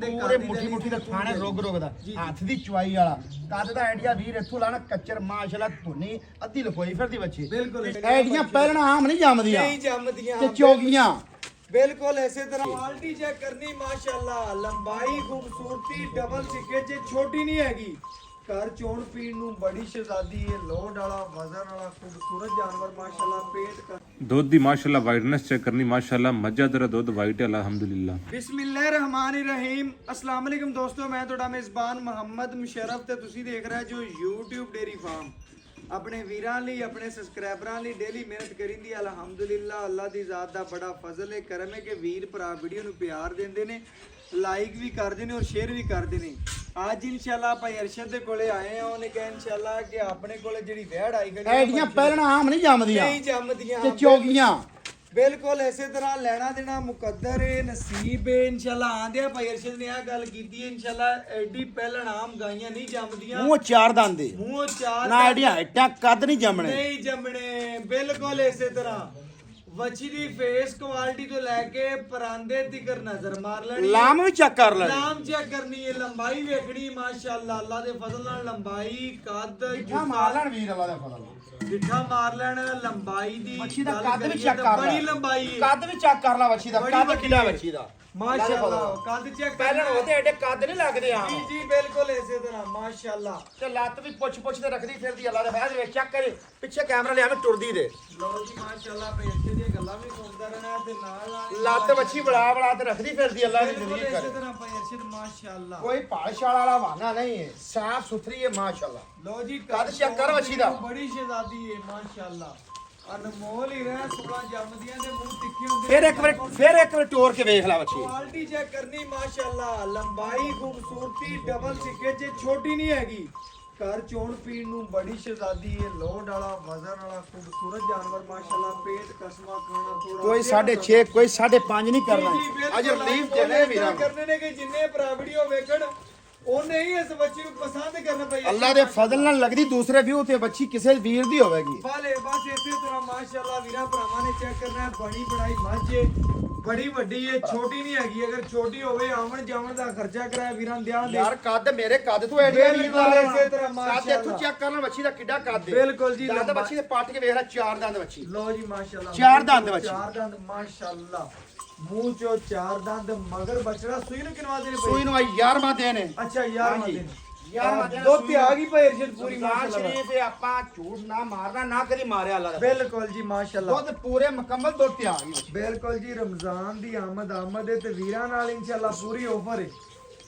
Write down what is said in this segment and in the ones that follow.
ਪੂਰੇ ਮੁੱਠੀ ਦਾ ਖਾਣੇ ਰੁਗ ਦਾ ਹੱਥ ਦੀ ਚੁਆਈ ਵਾਲਾ ਕੱਦ ਦਾ ਆਈਡੀਆ ਵੀਰ ਇੱਥੋਂ ਲਾਣਾ ਕੱਚਰ ਮਾਸ਼ਾਅੱਲਾ ਧੁੰਨੀ ਅੱਧੀ ਲਫੋਈ ਫਿਰਦੀ ਬੱਚੀ ਬਿਲਕੁਲ ਆਈਡੀਆਂ ਪਹਿਲਾਂ ਆਮ ਨਹੀਂ ਜੰਮਦੀਆਂ ਨਹੀਂ ਜੰਮਦੀਆਂ ਤੇ ਚੋਗੀਆਂ ਬਿਲकुल ऐसे तरह क्वालिटी चेक करनी माशाल्लाह लंबाई खूबसूरती डबल सिक्के च छोटी नहीं हैगी घर चोण पीण ਨੂੰ ਬੜੀ ਸ਼ਹਿਜ਼ਾਦੀ ਹੈ ਲੋਡ ਵਾਲਾ ਵਜ਼ਨ ਵਾਲਾ ਖੂਬਸੂਰਤ ਜਾਨਵਰ ਮਾਸ਼ਾਅੱਲਾ ਪੇਟ ਕਰ ਦੁੱਧ ਦੀ ਮਾਸ਼ਾਅੱਲਾ ਵਾਈਟਨੈਸ ਚੈੱਕ ਕਰਨੀ ਮਾਸ਼ਾਅੱਲਾ ਮੱਝਾਂ ਦਾ ਦੁੱਧ ਵਾਈਟ ਹੈ ਅਲਹਮਦੁਲਿਲਾ ਬਿਸਮਿਲ੍ਲਾਹਿਰਰਹਿਮਾਨਿਰਰਹੀਮ अस्सलाम वालेकुम दोस्तों मैं ਤੁਹਾਡਾ ਮੇਜ਼ਬਾਨ ਮੁਹੰਮਦ ਮੁਸ਼ਰਫ ਤੇ ਤੁਸੀਂ ਦੇਖ ਰਹੇ ਜੋ YouTube ਡੇਰੀ ਫਾਰਮ ਆਪਣੇ ਵੀਰਾਂ ਲਈ ਆਪਣੇ ਸਬਸਕ੍ਰਾਈਬਰਾਂ ਲਈ ਡੇਲੀ ਮਿਹਨਤ ਕਰਿੰਦੀ ਅਲਹਮਦੁਲਿਲਾ ਅੱਲਾ ਦੀ ਜ਼ਾਤ ਦਾ ਬੜਾ ਫਜ਼ਲ ਹੈ ਕਰਮ ਹੈ ਕਿ ਵੀਰ ਭਰਾ ਵੀਡੀਓ ਨੂੰ ਪਿਆਰ ਦਿੰਦੇ ਨੇ ਲਾਈਕ ਵੀ ਕਰਦੇ ਨੇ ਔਰ ਸ਼ੇਅਰ ਵੀ ਕਰਦੇ ਨੇ ਅੱਜ ਇਨਸ਼ਾਅੱਲਾ ਭਾਈ ਅਰਸ਼ਦ ਦੇ ਕੋਲੇ ਆਏ ਆ ਉਹਨੇ ਕਿਹਾ ਇਨਸ਼ਾਅੱਲਾ ਕਿ ਆਪਣੇ ਕੋਲੇ ਜਿਹੜੀ ਵਹਿੜ ਆਈ ਗਈ ਆਈਡੀਆਂ ਪਹਿਲਾਂ ਆਮ ਨਹੀਂ ਜੰਮਦੀਆਂ ਨਹੀਂ ਜੰਮਦੀਆਂ ਤੇ ਚੋਗੀਆਂ ਬਿਲਕੁਲ ਐਸੇ ਤਰ੍ਹਾਂ ਲੈਣਾ ਦੇਣਾ ਮੁਕੱਦਰ ਹੈ ਨਸੀਬ ਹੈ ਇਨਸ਼ਾਅੱਲਾ ਆਂਦੇ ਆ ਭਾਈ ਅਰਸ਼ਦ ਨੇ ਆ ਗੱਲ ਕੀਤੀ ਹੈ ਇਨਸ਼ਾਅੱਲਾ ਐਡੀ ਪਹਿਲਣ ਆਮ ਗਾਈਆਂ ਨਹੀਂ ਜੰਮਦੀਆਂ ਮੂੰਹ ਚਾਰ ਦੰਦ ਦੇ ਮੂੰਹ ਚਾਰ ਨਾ ਆਈਡੀਆਂ ਇੱਟਾਂ ਕੱਦ ਨਹੀਂ ਜੰਮਣੇ ਨਹੀਂ ਜੰਮਣੇ ਬਿਲਕੁਲ ਐਸੇ ਤਰ੍ਹਾਂ ਵੱਛੀ ਦੀ ਫੇਸ ਕੁਆਲਿਟੀ ਤੋਂ ਲੈ ਕੇ ਪਰਾਂਦੇ ਤੀਕਰ ਨਜ਼ਰ ਮਾਰ ਲੈਣੀ ਲਾਮ ਵੀ ਚੈੱਕ ਕਰ ਲੈ ਲਾਮ ਚੈੱਕ ਕਰਨੀ ਹੈ ਲੰਬਾਈ ਵੇਖਣੀ ਮਾਸ਼ਾਅੱਲਾ ਅੱਲਾ ਦੇ ਫਜ਼ਲ ਨਾਲ ਲੰਬਾਈ ਕੱਦ ਜਿੱਥਾ ਮਾਰ ਲੈਣ ਵੀਰ ਅੱਲਾ ਦੇ ਫਜ਼ਲ ਨਾਲ ਜਿੱਠਾ ਮਾਰ ਲੈਣ ਲੰਬਾਈ ਦੀ ਵੱਛੀ ਦਾ ਗੱਲ ਕੱਦ ਵੀ ਕਰੀਏ ਚੈੱਕ ਤਾਂ ਕਰ ਲੈ ਬੜੀ ਲੰਬਾਈ ਹੈ ਕੱਦ ਵੀ ਚੈੱਕ ਕਰ ਲੈ ਵੱਛੀ ਦਾ ਬੜੀ ਕੱਦ ਵੱਡੀ ਕਿੰਨਾ ਹੈ। ਵੱਛੀ ਦਾ ਮਾਸ਼ਾਅੱਲਾ ਕੱਦ ਚੈੱਕ ਪਹਿਲਾਂ ਉਹਦੇ ਐਡੇ ਕੱਦ ਨਹੀਂ ਲੱਗਦੇ ਆ ਜੀ ਜੀ ਬਿਲਕੁਲ ਇਸੇ ਤਰ੍ਹਾਂ ਮਾਸ਼ਾਅੱਲਾ ਤੇ ਲੱਤ ਵੀ ਪੁੱਛ ਤੇ ਰੱਖਦੀ ਫਿਰਦੀ ਅੱਲਾ ਦੇ ਫੈਜ਼ ਵੇਖ ਚੈੱਕ ਕਰੇ ਪਿੱਛੇ ਕੈਮਰਾ ਲਿਆ ਮੈਂ ਟੁਰਦੀ ਦੇ ਲਓ ਜੀ ਮਾਸ਼ਾਅੱਲਾ ਪੇਟੇ ਦੀਆਂ ਗੱਲਾਂ ਵੀ ਸੁਣਦਾ ਰਹਿਣਾ ਤੇ ਨਾਲ ਲੱਤ ਵੱਛੀ ਬੜਾ ਤੇ ਰੱਖਦੀ ਫਿਰਦੀ ਅੱਲਾ ਦੀ ਬਿਲਕੁਲ ਜ਼ਿੰਦਗੀ ਇਸੇ ਕਰੇ ਤਰ੍ਹਾਂ ਭਾਈ ਅਰਸ਼ਦ ਮਾਸ਼ਾਅੱਲਾ ਕੋਈ ਭਾਸ਼ਾਲ ਵਾਲਾ ਬਹਾਨਾ ਨਹੀਂ ਹੈ ਸਾਫ ਸੁਥਰੀ ਹੈ ਮਾਸ਼ਾਅੱਲਾ ਲਓ ਜੀ ਕੱਦ ਚੈੱਕ ਕਰ ਵੱਛੀ ਦਾ ਬੜੀ ਸ਼ਹਿਜ਼ਾਦੀ ਹੈ ਮਾਸ਼ਾਅੱਲਾ ਅਨਮੋਲ ਹੀ ਰਹਿ ਸੁਲਾ ਜੰਮਦੀਆਂ ਦੇ ਮੂੰਹ ਤਿੱਖੇ ਹੁੰਦੇ ਫਿਰ ਇੱਕ ਵਾਰ ਟੋਰ ਕੇ ਵੇਖ ਲੈ ਵੱਛੀ ਕੁਆਲਿਟੀ ਚੈੱਕ ਕਰਨੀ ਮਾਸ਼ਾਅੱਲਾ ਲੰਬਾਈ ਖੂਬਸੂਰਤੀ ਡਬਲ ਸਿੱਕੇ 'ਚ ਛੋਟੀ ਨਹੀਂ ਹੈਗੀ ਘਰ ਚੋਣ ਪੀਣ ਨੂੰ ਬੜੀ ਸ਼ਹਿਜ਼ਾਦੀ ਹੈ ਲੋਡ ਵਾਲਾ ਵਜ਼ਨ ਵਾਲਾ ਖੂਬਸੂਰਤ ਜਾਨਵਰ ਮਾਸ਼ਾਅੱਲਾ ਪੇਟ ਕਸਮਾ ਖਾਣਾ ਥੋੜਾ ਕੋਈ 6.5 ਕੋਈ 5.5 ਨਹੀਂ ਕਰਨਾ ਅੱਜ ਰਿਲੀਫ ਦੇਣੇ ਵੀਰਾਂ ਕਰਨੇ ਨੇ ਕਿ ਜਿੰਨੇ ਭਰਾ ਵੀਡੀਓ ਵੇਖਣ ਉਹਨੇ ਹੀ ਇਸ ਬੱਚੀ ਨੂੰ ਪਸੰਦ ਕਰਨਾ ਪਈ ਅੱਲਾ ਦੇ ਫਜ਼ਲ ਨਾਲ ਲੱਗਦੀ ਦੂਸਰੇ ਵਿਊ ਤੇ ਬੱਚੀ ਕਿਸੇ ਵੀਰ ਦੀ ਹੋਵੇਗੀ ਬਾਲੇ ਬਸ ਇਸੇ ਤਰ੍ਹਾਂ ਮਾਸ਼ਾਅੱਲਾ ਵੀਰਾਂ ਭਰਾਵਾਂ ਨੇ ਚੈੱਕ ਕਰਨਾ ਹੈ ਬਣੀ ਬਣਾਈ ਮੱਝ ਹੈ ਬੜੀ ਵੱਡੀ ਹੈ ਛੋਟੀ ਨਹੀਂ ਹੈਗੀ ਅਗਰ ਛੋਟੀ ਹੋਵੇ ਆਵਣ ਜਾਵਣ ਦਾ ਖਰਚਾ ਕਰਾਇਆ ਵੀਰਾਂ ਦਿਆਂ ਦੇ ਯਾਰ ਕੱਦ ਮੇਰੇ ਕੱਦ ਤੋਂ ਐਡੀ ਬਿਲਕੁਲ ਇਸੇ ਤਰ੍ਹਾਂ ਕੱਦ ਮਾਸ਼ਾਅੱਲਾ ਇੱਥੋਂ ਚੈੱਕ ਕਰਨਾ ਬੱਚੀ ਦਾ ਕਿੱਡਾ ਕੱਦ ਹੈ ਬਿਲਕੁਲ ਜੀ ਦੰਦ ਬੱਚੀ ਦੇ ਪੱਟ ਕੇ ਵੇਖ ਲੈ ਚਾਰ ਦੰਦ ਬੱਚੀ ਲਓ ਜੀ ਮਾਸ਼ਾਅੱਲਾ ਚਾਰ ਦੰਦ ਬੱਚੀ ਚਾਰ ਦੰਦ ਮਾਸ਼ਾਅੱਲਾ ਮੂੰਹ ਚੋਂ ਚਾਰ ਦੰਦ ਮਗਰ ਬਚੜਾ ਸੂਈ ਨੂੰ ਕਿਨਵਾ ਦੇਣੇ ਸੂਈ ਨੂੰ 11ਵਾਂ ਦਿਨ ਹੈ ਅੱਛਾ ਯਾਰ ਹਾਂਜੀ। ਮਾਦੇ 11ਵਾਂ ਦਿਨ ਦੋ ਤੇ ਆ ਗਈ ਭਾਈ ਅਰਸ਼ਦ ਪੂਰੀ ਰਮਜ਼ਾਨ ਮਾਸ਼ਾਅੱਲਾ ਸ਼ਰੀਫ ਹੈ ਆਪਾਂ ਝੂਠ ਨਾ ਮਾਰਨਾ ਨਾ ਕਦੀ ਮਾਰਿਆ ਅੱਲਾ ਦਾ ਬਿਲਕੁਲ ਜੀ ਮਾਸ਼ਾਅੱਲਾ ਦੁੱਧ ਪੂਰੇ ਮੁਕੰਮਲ ਦੁੱਧ ਤੇ ਆ ਗਈ ਬੱਚੀ। ਬਿਲਕੁਲ ਜੀ ਰਮਜ਼ਾਨ ਦੀ ਆਮਦ ਹੈ ਤੇ ਵੀਰਾਂ ਨਾਲ ਇਨਸ਼ਾਅੱਲਾ ਪੂਰੀ ਆਫਰ ਹੈ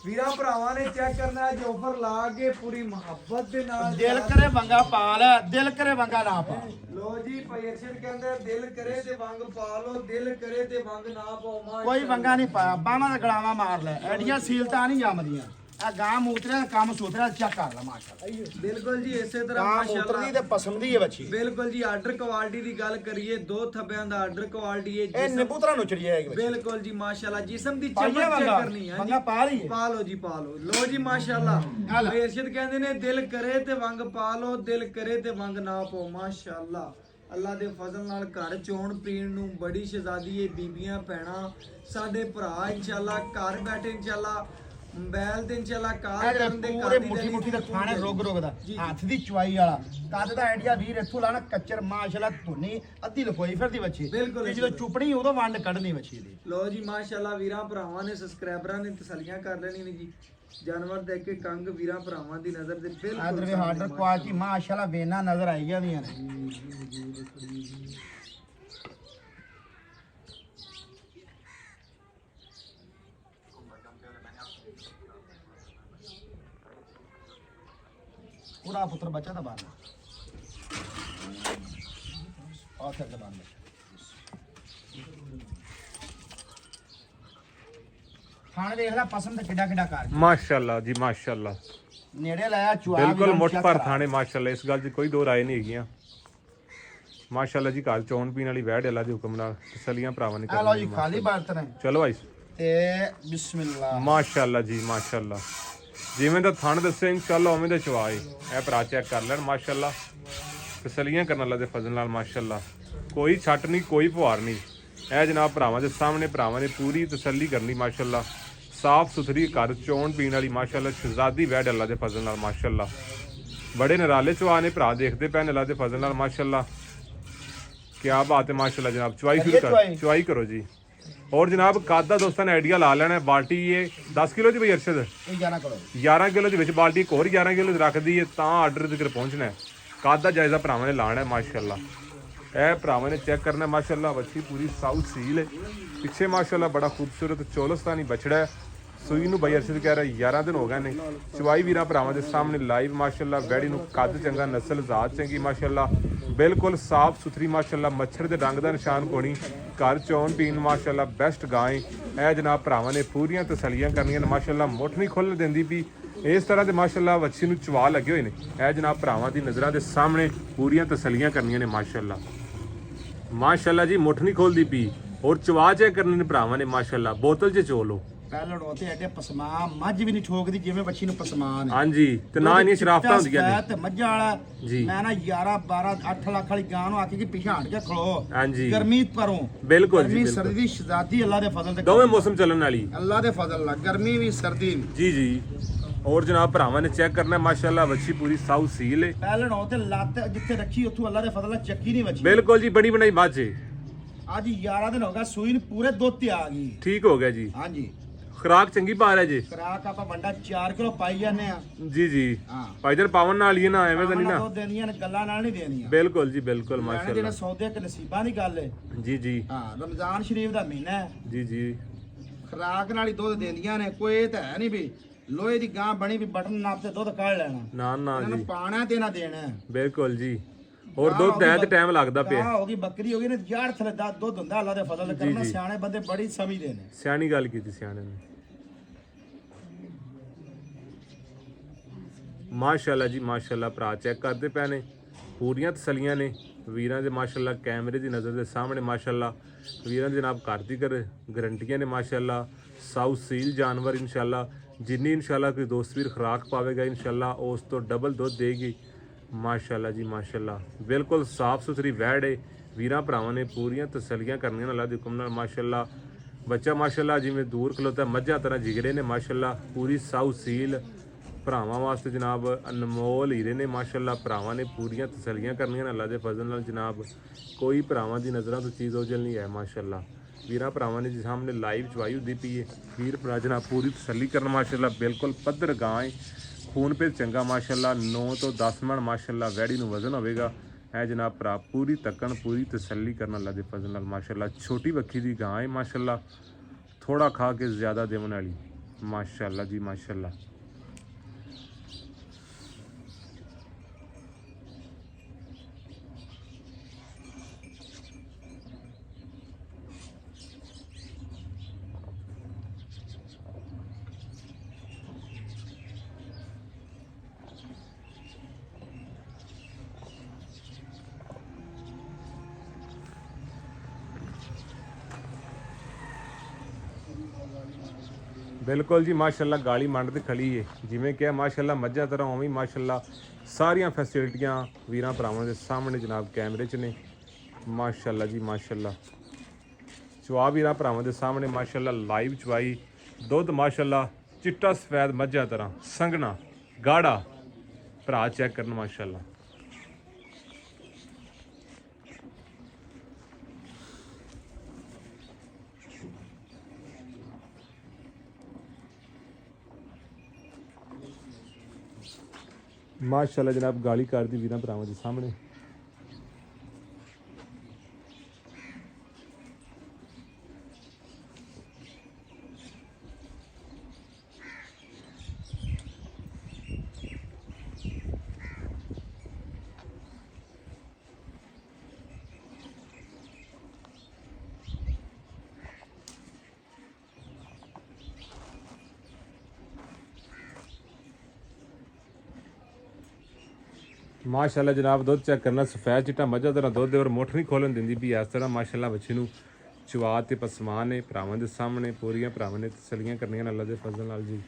ਵੀਰਾਂ ਭਰਾਵਾਂ ਨੇ ਚੈੱਕ ਕਰਨਾ ਹੈ ਜੋ ਆਫਰ ਲਾ ਕੇ ਪੂਰੀ ਮੁਹੱਬਤ ਦੇ ਨਾਲ ਦਿਲ ਕਰੇ ਵੰਗਾ ਪਾ ਲੈ ਦਿਲ ਕਰੇ ਵੰਗਾ ਨਾ ਪਾ ਲੋ ਜੀ ਭਾਈ ਅਰਸ਼ਦ ਕਹਿੰਦਾ ਦਿਲ ਕਰੇ ਤੇ ਵੰਗ ਪਾ ਲੋ ਦਿਲ ਕਰੇ ਤੇ ਵੰਗ ਨਾ ਪਾਓ ਮਾਸ਼ਾਅੱਲਾ ਕੋਈ ਵੰਗਾ ਨਹੀਂ ਪਾਇਆ ਬਾਹਾਂ ਦਾ ਗਲਾਵਾ ਮਾਰ ਲੈ ਐਡੀਆਂ ਸੀਲਤਾਂ ਨਹੀਂ ਜੰਮਦੀਆਂ ਆ ਗਾਂ ਮੂਤਰੇ ਦਾ ਕੰਮ ਸੂਤਰਾ ਚੈੱਕ ਕਰ ਲੈ ਮਾਸ਼ਾਅੱਲਾ ਬਿਲਕੁਲ ਜੀ ਇਸੇ ਤਰ੍ਹਾਂ ਗਾਂ ਮਾਸ਼ਾਅੱਲਾ ਮੂਤਰਦੀ ਤੇ ਪਸੰਦੀ ਹੈ ਬੱਚੀ ਬਿਲਕੁਲ ਜੀ ਆਰਡਰ ਕੁਆਲਿਟੀ ਦੀ ਗੱਲ ਕਰੀਏ ਦੋ ਥੱਬਿਆਂ ਦਾ ਆਰਡਰ ਕੁਆਲਿਟੀ ਹੈ ਇਹ ਨਿਬੂਤਰਾ ਨੂੰ ਚੜੀ ਜਾਏਗੀ ਬੱਚੀ ਬਿਲਕੁਲ ਜੀ ਮਾਸ਼ਾਅੱਲਾ ਜਿਸਮ ਦੀ ਪਾਈਏ ਚਮਕ ਚੈੱਕ ਵੰਗਾ ਕਰਨੀ ਹੈ ਵੰਗਾ ਪਾ ਲਈਏ ਪਾ ਲੋ ਜੀ ਪਾ ਲੋ ਲੋ ਜੀ ਮਾਸ਼ਾਅੱਲਾ ਹਾਲ। ਭਾਈ ਅਰਸ਼ਦ ਕਹਿੰਦੇ ਨੇ ਦਿਲ ਕਰੇ ਤੇ ਵੰਗ ਪਾ ਲੋ ਦਿਲ ਕਰੇ ਤੇ ਵੰਗ ਨਾ ਪਾਓ ਮਾਸ਼ਾਅੱਲਾ ਅੱਲਾ ਦੇ ਫਜ਼ਲ ਨਾਲ ਘਰ ਚੋਣ ਪੀਣ ਨੂੰ ਬੜੀ ਸ਼ਹਿਜ਼ਾਦੀ ਹੈ ਬੀਬੀਆਂ ਭੈਣਾਂ ਸਾਡੇ ਭਰਾ ਇਨਸ਼ਾਅੱਲਾ ਘਰ ਬੈਠੇ ਇਨਸ਼ਾਅੱਲਾ ਮੋਬਾਈਲ ਤੇ ਇਨਸ਼ਾਅੱਲਾ ਕਾਰ ਕਰਨ ਦੇ ਪੂਰੇ ਮੁੱਠੀ ਦਾ ਖਾਣੇ ਰੁਗ ਦਾ ਹੱਥ ਦੀ ਚੁਆਈ ਵਾਲਾ ਕੱਦ ਦਾ ਆਈਡੀਆ ਵੀਰ ਇੱਥੋਂ ਲਾਣਾ ਕੱਚਰ ਮਾਸ਼ਾਅੱਲਾ ਧੁੰਨੀ ਅੱਧੀ ਲਫੋਈ ਫਿਰਦੀ ਬੱਚੀ ਬਿਲਕੁਲ ਤੇ ਜਦੋਂ ਚੁੱਪਣੀ ਉਦੋਂ ਵੰਡ ਕੱਢਣੀ ਬੱਚੀ ਦੀ ਲੋ ਜੀ ਮਾਸ਼ਾਅੱਲਾ ਵੀਰਾਂ ਭਰਾਵਾਂ ਨੇ ਸਬਸਕ੍ਰਾਈਬਰਾਂ ਨੇ ਤਸੱਲੀਆਂ ਕਰ ਲੈਣੀ ਨੇ ਜੀ ਜਾਨਵਰ ਦੇਖ ਕੇ ਕੰਗ ਵੀਰਾਂ ਭਰਾਵਾਂ ਦੀ ਨਜ਼ਰ ਦੇ ਬਿਲਕੁਲ ਆਦਰ ਵੀ ਆਰਡਰ ਕੁਆਲਿਟੀ ਮਾਸ਼ਾਅੱਲਾ ਵੇਨਾ ਨਜ਼ਰ ਆਈ ਜਾਂਦੀਆਂ ਨੇ ਪੂਰਾ ਪੁੱਤਰ ਬੱਚਾ ਤਾਂ ਬਾਹਰ ਆ ਫਿਰ ਦਾ ਬਾਹਰ ਖਾਣ ਦੇਖ ਲੈ ਪਸੰਦ ਕਿੱਡਾ ਕਿੱਡਾ ਕਰ ਮਾਸ਼ਾਅੱਲਾ ਜੀ ਮਾਸ਼ਾਅੱਲਾ ਨੇੜੇ ਲਾਇਆ ਚੁਆ ਬਿਲਕੁਲ ਮੁੱਠ ਭਰ ਥਾਣੇ ਮਾਸ਼ਾਅੱਲਾ ਇਸ ਗੱਲ 'ਚ ਕੋਈ ਦੋ ਰਾਏ ਨਹੀਂ ਹੈਗੀਆਂ ਮਾਸ਼ਾਅੱਲਾ ਜੀ ਘਰ ਚੋਣ ਪੀਣ ਵਾਲੀ ਵਹਿੜ ਅੱਲਾ ਦੇ ਹੁਕਮ ਨਾਲ ਤਸੱਲੀਆਂ ਭਰਾਵਾਂ ਨੇ ਆ ਲਓ ਜੀ ਖਾਲੀ ਬਰਤਨ ਹੈ ਚਲੋ ਭਾਈ ਤੇ ਬਿਸਮਿਲ੍ਲਾ ਮਾਸ਼ਾਅੱਲਾ ਜੀ ਮਾਸ਼ਾਅੱਲਾ ਜਿਵੇਂ ਦਾ ਥਣ ਦੱਸਿਆ ਇਨਸ਼ਾਅੱਲਾ ਉਵੇਂ ਦਾ ਚਵਾਏ ਇਹ ਭਰਾ ਚੈੱਕ ਕਰ ਲੈਣ ਮਾਸ਼ਾਅੱਲਾ ਤਸੱਲੀਆਂ ਕਰਨ ਅੱਲਾ ਦੇ ਫਜ਼ਲ ਨਾਲ ਮਾਸ਼ਾਅੱਲਾ ਕੋਈ ਛੱਟ ਨਹੀਂ ਕੋਈ ਫੁਹਾਰ ਨਹੀਂ ਇਹ ਜਨਾਬ ਭਰਾਵਾਂ ਦੇ ਸਾਹਮਣੇ ਭਰਾਵਾਂ ਨੇ ਪੂਰੀ ਤਸੱਲੀ ਕਰਨੀ ਮਾਸ਼ਾਅੱਲਾ ਸਾਫ ਸੁਥਰੀ ਘਰ ਚੋਣ ਪੀਣ ਵਾਲੀ ਮਾਸ਼ਾਅੱਲਾ ਸ਼ਹਿਜ਼ਾਦੀ ਵੈੜ ਅੱਲਾ ਦੇ ਫਜ਼ਲ ਨਾਲ ਮਾਸ਼ਾਅੱਲਾ। ਬੜੇ ਨਰਾਲੇ ਚਵਾ ਨੇ ਭਰਾ ਦੇਖਦੇ ਪਏ ਅੱਲਾ ਦੇ ਫਜ਼ਲ ਨਾਲ ਮਾਸ਼ਾਅੱਲਾ। ਕਿਆ ਬਾਤ ਹੈ ਮਾਸ਼ਾਅੱਲਾ ਜਨਾਬ। ਚਵਾਈ ਸ਼ੁਰੂ ਕਰ, ਚਵਾਈ ਕਰੋ ਜੀ। और जनाब कद का दोस्तों ने आइडिया ला लेना है। बाल्टी ये 10 किलो की भाई अरशद 11 किलो की बाल्टी एक होर 11 किलो रख दी है तो आर्डर तक पहुँचना है। कद का जायजा भरावां ने लाना है माशाअल्लाह। यह भरावां ने चेक करना है माशाअल्लाह। बच्ची पूरी साउथ सील है, पिछे माशाअल्लाह बड़ा खूबसूरत चोलस्तानी बछड़ा है। सूई नूं भाई अरशद कह रहा 11 दिन हो गए ने। चवाई वीरां भरावां दे सामने लाइव माशाअल्लाह। वैड़ी नूं कद चंगा, नस्ल जात चंगी माशाअल्लाह, बिल्कुल साफ सुथरी माशाअल्लाह। मच्छर दे डंग दा निशान कोनी, घर चौन पीन माशाअल्लाह बेस्ट गाय। ए जनाब भरावां ने पूरियां तसलियां करनियां माशाअल्लाह। मुठ नहीं खोल देंदी भी इस तरह दे माशाअल्लाह। वच्छी नूं चवा लगे हुए ने। ए जनाब भरावां दी नज़रां दे सामने पूरियां तसलियां करनियां ने माशाअल्लाह। माशाअल्लाह जी मुठ नहीं खोलदी पी और चवा चेक करने ने भरावां ने माशाअल्लाह। बोतल च चोलो ਪਹਿਲਣ ਉਤੇ ਐਡੇ ਪਸਮਾ ਮੱਝ ਵੀ ਨਹੀਂ ਠੋਕਦੀ ਜਿਵੇਂ ਬੱਚੀ ਨੂੰ ਪਸਮਾਨ ਹੈ। ਹਾਂਜੀ ਤੇ ਨਾ ਇੰਨੀ ਸ਼ਰਾਫਤਾਂ ਹੁੰਦੀਆਂ ਨੇ ਤੇ ਮੱਝਾਂ ਵਾਲਾ ਜੀ। ਮੈਂ ਨਾ 11 12 8 ਲੱਖ ਵਾਲੀ ਗਾਂ ਨੂੰ ਆਖੀ ਕਿ ਪਿਛੇ ਹਟ ਕੇ ਖਲੋ। ਹਾਂਜੀ ਗਰਮੀ ਪਰੋਂ ਬਿਲਕੁਲ ਜੀ ਗਰਮੀ ਬਿਲਕੁਲ। ਸਰਦੀ ਸ਼ਜ਼ਾਦੀ ਅੱਲਾ ਦੇ ਫਜ਼ਲ ਤੇ ਦੋਵੇਂ ਮੌਸਮ ਚੱਲਣ ਵਾਲੀ ਅੱਲਾ ਦੇ ਫਜ਼ਲ ਨਾਲ ਗਰਮੀ ਵੀ ਸਰਦੀ ਵੀ। ਜੀ ਜੀ। और जनाब भरावां ने चेक करना है माशाअल्लाह। वच्छी पूरी साउथ सील है। ਪਹਿਲਣ ਉਤੇ ਲੱਤ ਜਿੱਥੇ ਰੱਖੀ ਉੱਥੋਂ ਅੱਲਾ ਦੇ ਫਜ਼ਲ ਨਾਲ ਚੱਕੀ ਨਹੀਂ ਵੱਜੀ। बिल्कुल जी बड़ी बनाई मझ है। ਅੱਜ 11 ਦਿਨ ਹੋ ਗਿਆ ਸੂਈ ਨੂੰ ਪੂਰੇ ਦੁੱਧ ਤੇ ਆ ਗਈ। ठीक हो गया जी। ਹਾਂਜੀ खुराक चंगी पा रहा है जी। ਖਰਾਕ ਆਪਾਂ ਵੰਡਾ 4 ਕਿਲੋ ਪਾਈ ਜਾਂਦੇ ਆ। जी जी ਹਾਂ भाईजान पावन नाल ही है ना एवें तो नहीं ना। ਦੁੱਧ ਦੇਣੀਆਂ ਨੇ ਗੱਲਾਂ ਨਾਲ ਨਹੀਂ ਦੇਣੀਆਂ। बिल्कुल जी बिल्कुल ਜਿਹੜੇ माशाअल्लाह। ਸੌਦੇ ਕਿ ਨਸੀਬਾਂ ਦੀ ਗੱਲ ਹੈ। जी जी ਹਾਂ ਰਮਜ਼ਾਨ ਸ਼ਰੀਫ ਦਾ ਮਹੀਨਾ ਹੈ। जी जी ਖਰਾਕ ਨਾਲ ਹੀ ਦੁੱਧ ਦਿੰਦੀਆਂ ਨੇ। ਕੋਈ ਇਹ ਤਾਂ ਹੈ ਨਹੀਂ ਵੀ ਲੋਹੇ ਦੀ ਗਾਂ ਬਣੀ ਵੀ ਬਟਨ ਨਾਪ ਤੇ ਦੁੱਧ ਕੱਢ ਲੈਣਾ। ना ना ਇਹਨਾਂ ਨੂੰ जी ਪਾਣਾ ਤੇ ਨਾ ਦੇਣਾ। बिल्कुल जी। और दूध तय ते टाइम लगदा पे ਗਾਂ ਹੋ ਗਈ ਬੱਕਰੀ ਹੋ ਗਈ ਨਾ ਯਾਰ ਥਲੇ ਦਾ ਦੁੱਧ ਹੁੰਦਾ ਅੱਲਾ ਦੇ ਫਜ਼ਲ ਕਰਨਾ। ਸਿਆਣੇ ਬੰਦੇ ਬੜੀ ਸਮਝਦੇ ਨੇ। सियाणी गल कीती सियाणे ने माशाअल्लाह जी माशाअल्लाह। भरा चेक करते पे ने पूरियां तसलियां ने वीरां दे माशाअल्लाह। कैमरे की नज़र के सामने माशाअल्लाह वीरां दे जनाब करती कर गारंटियां ने माशाअल्लाह। साउथ सील जानवर इंशाअल्लाह। जिन्नी इंशाअल्लाह कोई दोस्त वीर खुराक पावेगा इंशाअल्लाह उस तो डबल दुध देगी माशाअल्लाह जी माशाअल्लाह। बिल्कुल साफ सुथरी वैड़ है। वीरां भरावां ने पूरियां तसलियां करनियां अल्लाह दे हुक्म नाल माशाअल्लाह। बच्चा माशाअल्लाह जिवें दूर खलोता मझां तरह जिगरे ने माशाअल्लाह। पूरी साउथ सील भरावां वास्ते जनाब अनमोल हीरे ने माशाअल्लाह। भरावां ने पूरियां तसलियां करनियां अल्लाह दे फजल नाल जनाब। कोई भरावां दी नज़रां तो चीज़ ओझल नहीं है माशाअल्लाह। वीरां भरावां ने जी सामने लाइव चवाई हुंदी पई है। वीर भरा जनाब पूरी तसल्ली करन माशाअल्लाह। बिल्कुल पद्धर गां है, खून पे चंगा माशाअल्लाह। 9 तो 10 मन माशाअल्लाह वैड़ी नूं वजन होवेगा। है जनाब भरा पूरी तकन पूरी तसल्ली करन अल्लाह दे फजल नाल माशाअल्लाह। छोटी बक्खी दी गां है माशाअल्लाह। थोड़ा खा के ज़्यादा देवन वाली माशाअल्लाह जी माशाअल्लाह। बिल्कुल जी माशाअल्लाह। गाली मंड ते खली है जिवें क्या माशाअल्लाह। मझां तरह उवें ही माशाअल्लाह। सारियां फैसिलिटियां वीरां भरावां दे सामने जनाब कैमरे च ने माशाअल्लाह जी माशाअल्लाह। चवा वीरां भरावां दे सामने माशाअल्लाह लाइव चवाई। दुध माशाअल्लाह चिट्टा सफेद मझां तरह संघना गाढ़ा। भरा चेक करन माशाअल्लाह। माशाअल्लाह जनाब गाली कर दी वीरां भरावां दे सामने। माशाअल्लाह जनाब दुध चेक करना सफेद चिट्टा मझा तरह दुध और मुठ नहीं खोलन देंदी भी इस तरह माशाअल्लाह बच्चे नूं चवा ते पसमान है। भरावां दे सामने पूरियां भरावां ने तसलियां करनियां अल्लाह दे फजल नाल जी।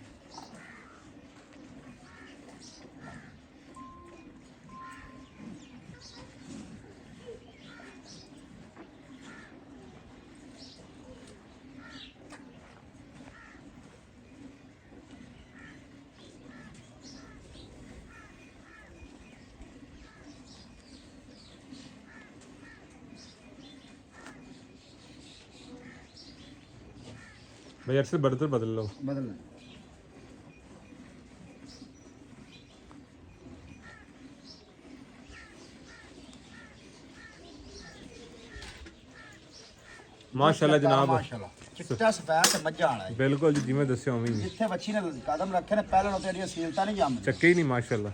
भाई अक्सर बदल लो। बदलना माशाल्लाह जनाब, माशाल्लाह चिट्टा सफेद ते मज्जा वाला है बिल्कुल जी जिवें दस्सिया उवें ही जिथे बच्ची ने कदम रखे ने पहले तो तेरी सीलता नहीं जम चक्के ही नहीं माशाल्लाह।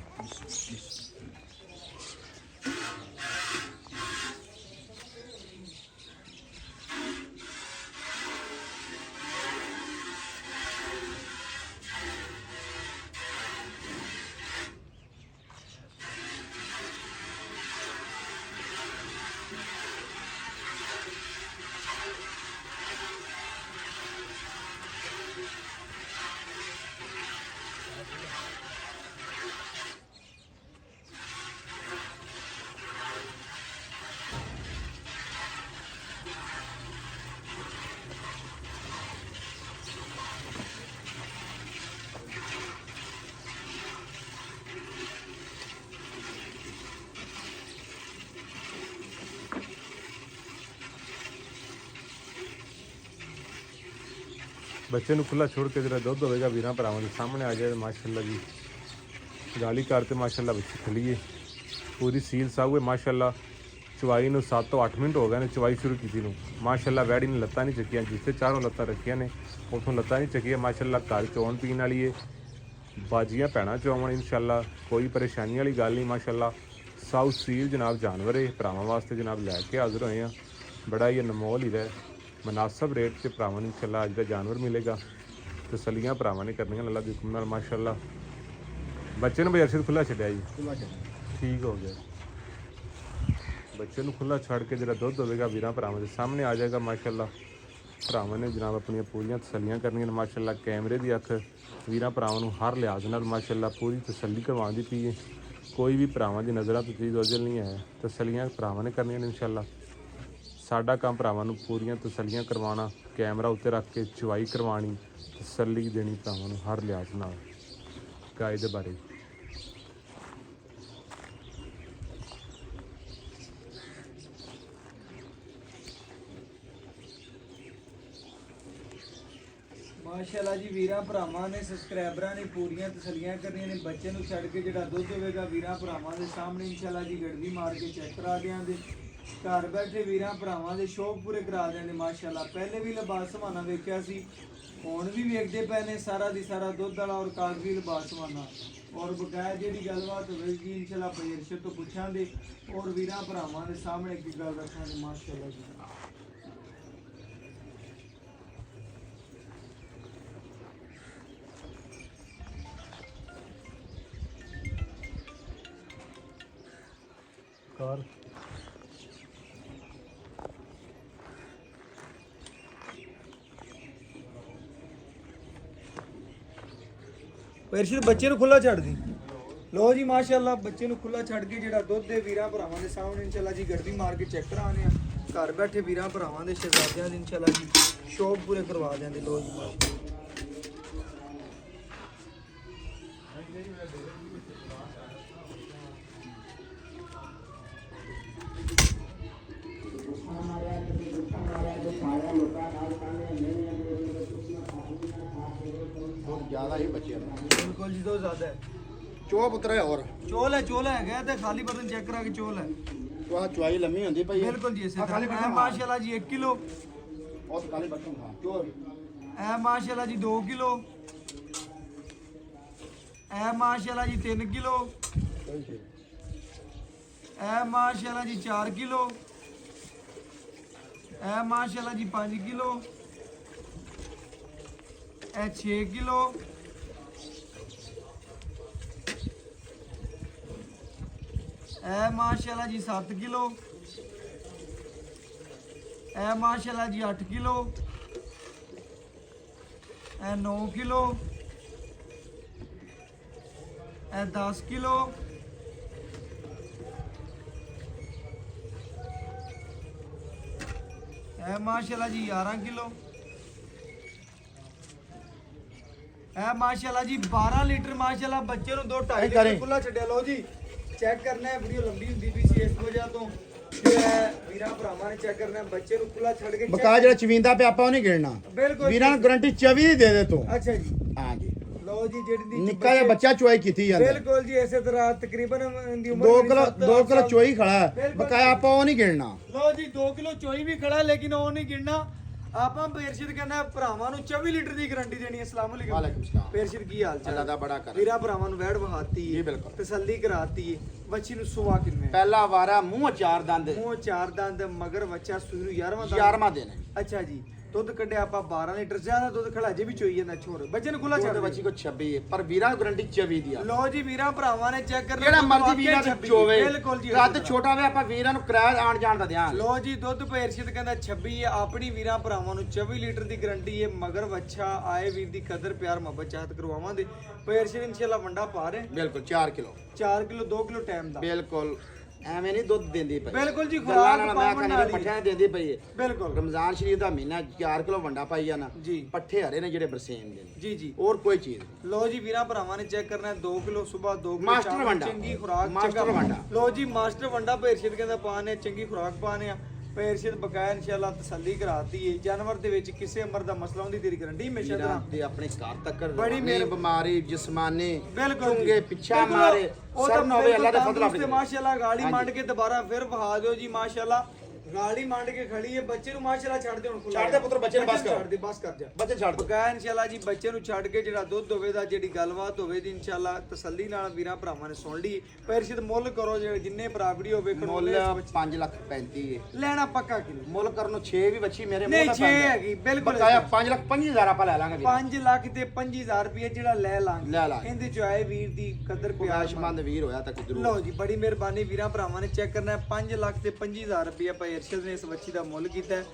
ਬੱਚੇ ਨੂੰ ਖੁੱਲਾ ਛੋੜ ਕੇ ਜਿਹੜਾ ਦੁੱਧ ਹੋਵੇਗਾ ਵੀਰਾਂ ਭਰਾਵਾਂ ਦੇ ਸਾਹਮਣੇ ਆ ਜਾਏ ਮਾਸ਼ਾਅੱਲਾ ਜੀ। ਗਾਲੀ ਕਰਤੇ ਮਾਸ਼ਾਅੱਲਾ ਬੱਚੀ ਖਲੀਏ ਪੂਰੀ ਸੀਲ ਸਾਊ ਹੈ ਮਾਸ਼ਾਅੱਲਾ। ਚਵਾਈ ਨੂੰ 7 ਤੋਂ 8 ਮਿੰਟ ਹੋ ਗਏ ਨੇ ਚਵਾਈ ਸ਼ੁਰੂ ਕੀਤੀ ਨੂੰ ਮਾਸ਼ਾਅੱਲਾ। ਵੈੜੀ ਨੇ ਲੱਤਾਂ ਨਹੀਂ ਚੱਕੀਆਂ, ਜਿੱਥੇ ਚਾਰੋਂ ਲੱਤਾਂ ਰੱਖੀਆਂ ਨੇ ਉਥੋਂ ਲੱਤਾਂ ਨਹੀਂ ਚੱਕੀਆਂ ਮਾਸ਼ਾਅੱਲਾ। ਘਰ ਚੋਣ ਪੀਣ ਵਾਲੀ ਏ, ਬਾਜੀਆਂ ਭੈਣਾਂ ਚੋਣ ਇਨਸ਼ਾਅੱਲਾ, ਕੋਈ ਪਰੇਸ਼ਾਨੀ ਵਾਲੀ ਗੱਲ ਨਹੀਂ ਮਾਸ਼ਾਅੱਲਾ। ਸਾਊ ਸੀਲ ਜਨਾਬ ਜਾਨਵਰ ਹੈ, ਭਰਾਵਾਂ ਵਾਸਤੇ ਜਨਾਬ ਲੈ ਕੇ ਹਾਜ਼ਰ ਹੋਏ ਆ। ਬੜਾ ਹੀ ਅਨਮੋਲ ਹੀ ਹੈ, मुनासिब रेट से भरावां नूं इंशाअल्लाह अज दा जानवर मिलेगा। तसलियां भरावां ने करनियां अल्लाह दी हुक्म नाल माशाअल्लाह। बच्चे नूं भाई अरशद खुला छड्डिया जी, ठीक हो गया। बच्चे नूं खुला छड़ के जिहड़ा दुध होवेगा वीरां भरावां दे सामने आ जाएगा माशाअल्लाह। भरावां ने जनाब अपनी पूरियां तसलियां करनियां माशाअल्लाह। कैमरे दी अख वीरां भरावां नूं हर लिहाज नाल माशाअल्लाह पूरी तसल्ली करवाउंदी पई है। कोई भी भरावां दी नज़रां तो चीज़ ओझल नहीं है, तसलियां भरावां ने करनियां ने इंशाअल्लाह। साडा काम भरावां नूं पूरियां तसलियां करवाना, कैमरा उत्ते रख के चवाई करवानी, तसल्ली देनी भरावां नूं हर लिहाज नाल। गाय दे बारे ਮਾਸ਼ਾਅੱਲਾ ਜੀ। ਵੀਰਾਂ ਭਰਾਵਾਂ ਨੇ ਸਬਸਕ੍ਰਾਈਬਰਾਂ ਨੇ ਪੂਰੀਆਂ ਤਸੱਲੀਆਂ ਕਰਨੀਆਂ ਨੇ। ਬੱਚੇ ਨੂੰ ਛੱਡ ਕੇ ਜਿਹੜਾ ਦੁੱਧ ਹੋਵੇਗਾ ਵੀਰਾਂ ਭਰਾਵਾਂ ਦੇ ਸਾਹਮਣੇ ਇਨਸ਼ਾਅੱਲਾ ਜੀ ਗੜਵੀ ਮਾਰ ਕੇ ਚੈੱਕ ਕਰਾ ਦਿਆਂਗੇ। ਘਰ ਬੈਠੇ ਵੀਰਾਂ ਭਰਾਵਾਂ ਦੇ ਸ਼ੌਕ ਪੂਰੇ ਕਰਾ ਦਿਆਂਗੇ ਮਾਸ਼ਾਅੱਲਾ। ਪਹਿਲੇ ਵੀ ਲਿਬਾਸ ਸਮਾਨਾ ਵੇਖਿਆ ਸੀ, ਹੁਣ ਵੀ ਵੇਖਦੇ ਪਏ ਨੇ ਸਾਰਾ ਦੀ ਸਾਰਾ ਦੁੱਧ ਵਾਲਾ ਔਰ ਕਾਗਜ਼ੀ ਲਿਬਾਸ ਸਮਾਨਾ। ਔਰ ਬਕਾਇਆ ਜਿਹੜੀ ਗੱਲਬਾਤ ਹੋਵੇਗੀ ਇਨਸ਼ਾਅੱਲਾ ਭਾਈ ਅਰਸ਼ਦ ਤੋਂ ਪੁੱਛਾਂਗੇ ਔਰ ਵੀਰਾਂ ਭਰਾਵਾਂ ਦੇ ਸਾਹਮਣੇ ਕੀ ਗੱਲ ਰੱਖਾਂਗੇ ਮਾਸ਼ਾਅੱਲਾ ਜੀ। कार ਅਰਸ਼ਦ ਬੱਚੇ ਨੂੰ ਖੁੱਲਾ ਛੱਡ ਦੀ। ਲੋ ਜੀ ਮਾਸ਼ਾਅੱਲਾ ਬੱਚੇ ਨੂੰ ਖੁੱਲਾ ਛੱਡ ਕੇ ਜਿਹੜਾ ਦੁੱਧ ਦੇ ਵੀਰਾਂ ਭਰਾਵਾਂ ਦੇ ਸਾਹਮਣੇ ਇਨਸ਼ਾਅੱਲਾ ਜੀ ਗੜਵੀ ਮਾਰ ਕੇ ਚੈੱਕ ਕਰਾਣੇ ਆ। ਘਰ ਬੈਠੇ ਵੀਰਾਂ ਭਰਾਵਾਂ ਦੇ ਸ਼ਹਿਜ਼ਾਦਿਆਂ ਦੇ ਇਨਸ਼ਾਅੱਲਾ ਜੀ ਸ਼ੌਕ ਪੂਰੇ ਕਰਵਾ ਦਿਆਂਗੇ। ਲੋ ਜੀ ਮਾਸ਼ਾਅੱਲਾ बहुत ज्यादा ही बच्चे हैं। बिल्कुल जी, तो ज्यादा है। चोप उतरे और चोल है गया ते खाली बर्तन चेक करा के चोल है। तो आ चुआई लम्मी होंदी भाई। बिल्कुल जी इसे खाली बर्तन माशाल्लाह जी 1 किलो और खाली बर्तन खा चोर ए माशाल्लाह जी 2 किलो ए माशाल्लाह जी 3 किलो ए माशाल्लाह जी 4 किलो ए माशाल्लाह जी 5 किलो ए 6 किलो ए माशाल्लाह जी 7 किलो ए माशाल्लाह जी 8 किलो ए 9 किलो ए 10 किलो ए माशाल्लाह जी 11 किलो ए माशाल्लाह जी 12 लीटर माशाल्लाह बच्चे ਨੂੰ 2.5 ਲੀਟਰ ਖੁੱਲਾ ਛੱਡਿਆ। ਲਓ ਜੀ ਚੈੱਕ ਕਰਨਾ ਹੈ, ਵੀਡੀਓ ਲੰਬੀ ਹੁੰਦੀ ਵੀ ਸੀ ਇਸ ਵਜ੍ਹਾ ਤੋਂ ਤੇ ਵੀਰਾਂ ਭਰਾਵਾਂ ਨੇ ਚੈੱਕ ਕਰਨਾ ਬੱਚੇ ਨੂੰ ਖੁੱਲਾ ਛੱਡ ਕੇ ਬਕਾ ਜਿਹੜਾ ਚਵੀਂਦਾ ਪਿਆ ਆਪਾਂ ਉਹ ਨਹੀਂ ਗਿਣਨਾ ਬਿਲਕੁਲ ਵੀਰਾਂ ਨੂੰ ਗਾਰੰਟੀ 24 ਦੀ ਦੇ ਦੇ ਤੂੰ ਅੱਛਾ ਜੀ ਹਾਂ ਜੀ ਲਓ ਜੀ ਜਿਹੜੀ ਦੀ ਨਿੱਕਾ ਜਿਹਾ ਬੱਚਾ ਚੁਆਈ ਕੀਤੀ ਜਾਂਦਾ ਬਿਲਕੁਲ ਜੀ ਇਸੇ ਤਰ੍ਹਾਂ ਤਕਰੀਬਨ ਦੀ ਉਮਰ 2 ਕਿਲੋ ਚੋਈ ਖੜਾ ਹੈ ਬਕਾਇਆ ਆਪਾਂ ਉਹ ਨਹੀਂ ਗਿਣਨਾ ਲਓ ਜੀ 2 ਕਿਲੋ ਚੋਈ ਵੀ ਖੜਾ ਲੇਕਿਨ ਉਹ ਨਹੀਂ ਗਿਣਨਾ ਆਪਾਂ ਪੇਰਸ਼ਿਦ ਕਹਿੰਦਾ ਭਰਾਵਾਂ ਨੂੰ 24 ਲੀਟਰ ਦੀ ਗਾਰੰਟੀ ਦੇਣੀ ਹੈ। ਅਸਲਾਮ ਵਾਲੇਕੁਮ ਅਲੈਕੁਮ ਸਲਾਮ। ਪੇਰਸ਼ਿਦ ਕੀ ਹਾਲ ਚਾਲ ਅੱਲਾ ਦਾ ਬੜਾ ਕਰ ਵੀਰਾ ਭਰਾਵਾਂ ਨੂੰ ਵੈੜ ਵਹਾਤੀ ਜੀ ਹੈ ਬਿਲਕੁਲ ਤਸੱਲੀ ਕਰਾਤੀ ਹੈ ਬੱਚੀ ਨੂੰ ਸੁਵਾ ਕਿੰਨੇ ਪਹਿਲਾ ਵਾਰਾ ਮੂੰਹ ਚਾਰ ਦੰਦ ਮੂੰਹ ਚਾਰ ਦੰਦ ਮਗਰ ਬੱਚਾ ਸੂਈ ਨੂੰ 11ਵਾਂ 11ਵਾਂ ਦਿਨ ਹੈ ਅੱਛਾ ਜੀ ਦੁੱਧ ਕੱਢਿਆ ਆਪਾਂ 12 ਲੀਟਰ ਜ਼ਿਆਦਾ ਦੁੱਧ ਖੜਾ ਜੇ ਵੀ ਚੋਈ ਜਾਂਦਾ ਛੋੜ ਬੱਚੇ ਨੂੰ ਖੁੱਲਾ ਛੱਡ ਛੋਟੇ ਬੱਚੀ ਕੋ 26 ਹੈ ਪਰ ਵੀਰਾਂ ਗਾਰੰਟੀ 24 ਦੀ ਆ ਲਓ ਜੀ ਵੀਰਾਂ ਭਰਾਵਾਂ ਨੇ ਚੈੱਕ ਕਰ ਜਿਹੜਾ ਮਰਜ਼ੀ ਵੀਰਾਂ ਤੇ ਚੋਵੇ ਬਿਲਕੁਲ ਜੀ ਰੱਦ ਛੋਟਾ ਵੇ ਆਪਾਂ ਵੀਰਾਂ ਨੂੰ ਕਿਰਾਇਆ ਆਣ ਜਾਣ ਦਾ ਦਿਆਂਗੇ ਲੋ ਜੀ ਦੁੱਧ ਪੇਰਸ਼ਿਦ ਕਹਿੰਦਾ 26 ਹੈ ਆਪਣੀ ਵੀਰਾਂ ਭਰਾਵਾਂ ਨੂੰ 24 ਲੀਟਰ ਦੀ ਗਾਰੰਟੀ ਹੈ ਮਗਰ ਬੱਚਾ ਆਏ ਵੀਰ ਦੀ ਕਦਰ ਪਿਆਰ ਮੁਹੱਬਤ ਚਾਹਤ ਕਰਵਾਵਾਂਗੇ ਪੇਰਸ਼ਿਦ ਇਨਸ਼ਾਅੱਲਾ ਵੰਡਾ ਪਾ ਰਹੇ ਬਿਲਕੁਲ 4 ਕਿਲੋ 4 ਕਿਲੋ 2 ਕਿਲੋ ਟਾਈਮ ਦਾ ਬਿਲਕੁਲ ਐਵੇਂ ਨਹੀਂ ਦੁੱਧ ਦਿੰਦੀ ਪਈ ਬਿਲਕੁਲ ਜੀ ਗੱਲਾਂ ਖੁਰਾਕ ਨਾਲ ਮੈਂ ਪਾਵਨ ਕਹਿੰਦਾ ਵਾਲੀ ਪੱਠਿਆਂ ਦਿੰਦੀ ਪਈ ਹੈ ਬਿਲਕੁਲ ਰਮਜ਼ਾਨ ਸ਼ਰੀਫ ਦਾ ਮਹੀਨਾ 4 ਕਿਲੋ ਵੰਡਾ ਪਾਈ ਆ ਨਾ ਜੀ ਪੱਠੇ ਹਰੇ ਨੇ ਜਿਹੜੇ ਬਰਸੇਨ ਦੇ ਨੇ ਜੀ ਜੀ ਹੋਰ ਕੋਈ ਚੀਜ਼ ਨਹੀਂ। ਲੋ ਜੀ ਵੀਰਾਂ ਭਰਾਵਾਂ ਨੇ ਚੈੱਕ ਕਰਨਾ 2 ਕਿਲੋ ਸਵੇਰ 2 ਕਿਲੋ ਮਾਸਟਰ ਚਾਵਲ, ਵੰਡਾ। ਚੰਗੀ ਖੁਰਾਕ ਮਾਸਟਰ ਚੰਗਾ ਵੰਡਾ। ਲੋ ਜੀ ਮਾਸਟਰ ਵੰਡਾ ਪੇਰਸ਼ਿਦ ਕਹਿੰਦਾ ਪਾਣੇ ਚੰਗੀ ਖੁਰਾਕ ਪਾਣੇ ਆ ਪੇਰਸ਼ਿਦ ਬਕਾਇਆ ਇਨਸ਼ਾਅੱਲਾ ਤਸੱਲੀ ਕਰਾਤੀ ਹੈ ਜਾਨਵਰ ਦੇ ਵਿੱਚ ਕਿਸੇ ਅਮਰ ਦਾ ਮਸਲਾ ਹੁੰਦੀ ਤੇਰੀ ਗਾਰੰਟੀ ਹਮੇਸ਼ਾ ਵੀਰਾਂ ਤਰ੍ਹਾਂ ਦੇ ਆਪਣੇ ਘਰ ਤੱਕ ਬੜੀ ਬੜੀ ਮਿਹਰ- ਬਿਮਾਰੀ ਜਿਸਮਾਨੀ ਬਿਲਕੁਲ ਚੁੰਗੇ ਜੀ। ਪਿੱਛਾ ਬਿਲਕੁਲ ਮਾਰੇ ਉਹ ਸਰ ਤਾਂ ਨਾ ਹੋਵੇ ਅੱਲਾ ਦੇ ਬਿਲਕੁਲ ਫਜ਼ਲ ਆਪੇ ਤੰਦਰੁਸਤ ਮਾਸ਼ਾਅੱਲਾ ਗਾਲੀ ਹਾਂਜੀ। ਮੰਡ ਕੇ ਦੁਬਾਰਾ ਫਿਰ ਵਹਾ ਦਿਓ ਜੀ ਮਾਸ਼ਾਅੱਲਾ ਗਾਲੀ ਮੰਡ ਕੇ ਖੜੀ ਹੈ ਬੱਚੇ ਨੂੰ ਮਾਸ਼ਾਅੱਲਾ ਛੱਡ ਦੇ ਹੁਣ ਖੁੱਲਾ ਛੱਡ ਦੇ ਪੁੱਤਰ, ਬੱਚੇ ਨੂੰ ਬਸ ਕਰ। ਛੱਡ ਦੇ ਬਸ ਕਰ ਜਾ ਬੱਚੇ ਛੱਡ ਦੋ ਬਕਾਇਆ ਇਨਸ਼ਾਅੱਲਾ ਜੀ ਬੱਚੇ ਨੂੰ ਛੱਡ ਕੇ ਜਿਹੜਾ ਦੁੱਧ ਹੋਵੇ ਦਾ ਜਿਹੜੀ ਗੱਲਬਾਤ ਹੋਵੇ ਦੀ ਇਨਸ਼ਾਅੱਲਾ ਤਸੱਲੀ ਨਾਲ ਵੀਰਾਂ ਭਰਾਵਾਂ ਨੇ ਸੁਣ ਲਈ ਪੇਰਸ਼ਿਦ ਮੁੱਲ ਕਰੋ ਜਿਹੜੇ ਜਿੰਨੇ ਭਰਾ ਵੀਡੀਓ ਵੇਖਣ ਮੁੱਲ ਵਾਲੇ 5,35,000 ਹੈ ਲੈਣਾ ਪੱਕਾ ਕਿਲੋ ਮੁੱਲ ਕਰਨ ਨੂੰ 6 ਵੀ ਬੱਚੀ ਮੇਰੇ ਨਹੀਂ, ਮੂੰਹ ਦਾ 6 ਪੈਂਦਾ। ਹੈਗੀ, ਬਿਲਕੁਲ ਬਕਾਇਆ 5,25,000 ਆਪਾਂ ਲੈ ਲਾਂਗੇ ਵੀਰ 5 ਲੱਖ ਤੇ 25000 ਰੁਪਏ ਜਿਹੜਾ ਲੈ ਲਾਂਗੇ ਲੈ ਲਾਂਗੇ। ਇਹਦੇ ਚ ਆਏ ਵੀਰ ਦੀ ਕਦਰ ਪਿਆਰ ਪਿਆਸ਼ਮੰਦ ਵੀਰ ਹੋਇਆ ਤਾਂ ਕਿਧਰੋਂ ਲਓ ਜੀ ਬੜੀ ਮਿਹਰਬਾਨੀ ਵੀਰਾਂ ਭਰਾਵਾਂ ਨੇ ਚੈੱਕ ਕਰਨਾ ਹੈ 5 ਲੱਖ ਤੇ 25000 ਰੁਪਏ ਭਾਈ ਅਰਸ਼ਦ ਨੇ ਇਸ ਬੱਚੀ ਦਾ ਮੁੱਲ ਕੀਤਾ ਹੈ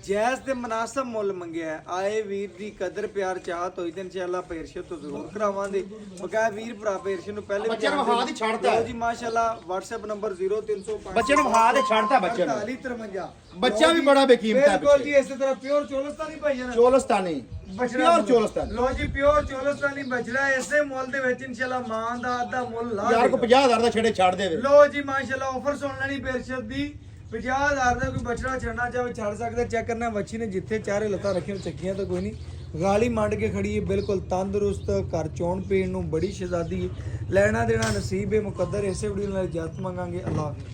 ਜਾਇਜ਼ ਤੇ ਮਨਾਸਬ ਮੁੱਲ ਮੰਗਿਆ ਹੈ। ਆਏ ਵੀਰ ਦੀ ਕਦਰ ਪਿਆਰ ਚਾਹਤ ਹੋਈ ਤੇ ਇਨਸ਼ਾਅੱਲਾ ਭਾਈ ਅਰਸ਼ਦ ਤੋਂ ਜ਼ਰੂਰ ਕਰਾਵਾਂਗੇ ਬਕਾਇਆ ਵੀਰ ਭਰਾ ਭਾਈ ਅਰਸ਼ਦ ਨੂੰ ਪਹਿਲੇ ਬੱਚੇ ਨੂੰ ਵਹਾ ਦੀ ਛੱਡਦਾ ਲਓ ਜੀ ਮਾਸ਼ਾਅੱਲਾ WhatsApp ਨੰਬਰ 0305 ਬੱਚੇ ਨੂੰ ਵਹਾ ਦੇ ਛੱਡਦਾ ਬੱਚੇ ਨੂੰ 4853 ਬੱਚਾ ਵੀ ਬੜਾ ਬੇਕੀਮਤ ਹੈ ਬਿਲਕੁਲ ਜੀ ਇਸੇ ਤਰ੍ਹਾਂ ਪਿਓਰ ਚੋਲਸਤਾਨੀ ਭਾਈ ਜਨ ਚੋਲਸਤਾਨੀ ਪਿਓਰ ਚੋਲਸਤਾਨੀ ਲੋ ਜੀ ਪਿਓਰ ਚੋਲਸਤਾਨੀ ਬਚੜਾ ਇਸੇ ਮੁੱਲ ਦੇ ਵਿੱਚ ਇਨਸ਼ਾਅੱਲਾ ਮਾਂ ਦਾ ਅੱਧਾ ਮੁੱਲ ਲਾ ਯਾਰ ਕੋ 50,000 ਦਾ ਛੇੜੇ ਛੱਡ ਦੇਵੇ ਲੋ ਜੀ ਮਾਸ਼ਾਅੱਲਾ ਆਫਰ ਸੁਣ ਲੈਣੀ ਪੇਰਸ਼ਦ ਦੀ 50,000 ਦਾ ਕੋਈ ਬਚੜਾ ਛੱਡਣਾ ਚਾਹੇ ਛੱਡ ਸਕਦਾ ਚੈੱਕ ਕਰਨਾ ਬੱਚੀ ਨੇ ਜਿੱਥੇ ਚਾਰੇ ਲੱਤਾਂ ਰੱਖੀਆਂ ਚੱਕੀਆਂ ਤਾਂ ਕੋਈ ਨਹੀਂ ਗਾਲੀ ਮੰਡ ਕੇ ਖੜੀ ਹੈ ਬਿਲਕੁਲ ਤੰਦਰੁਸਤ ਘਰ ਚੋਣ ਪੀਣ ਨੂੰ ਬੜੀ ਸ਼ਹਿਜ਼ਾਦੀ ਹੈ ਲੈਣਾ ਦੇਣਾ ਨਸੀਬ ਹੈ ਮੁਕੱਦਰ ਇਸੇ ਵੀਡੀਓ ਨਾਲ ਇਜਾਜ਼ਤ ਮੰਗਾਂਗੇ ਅੱਲਾਹ ਹਾਫਿਜ਼।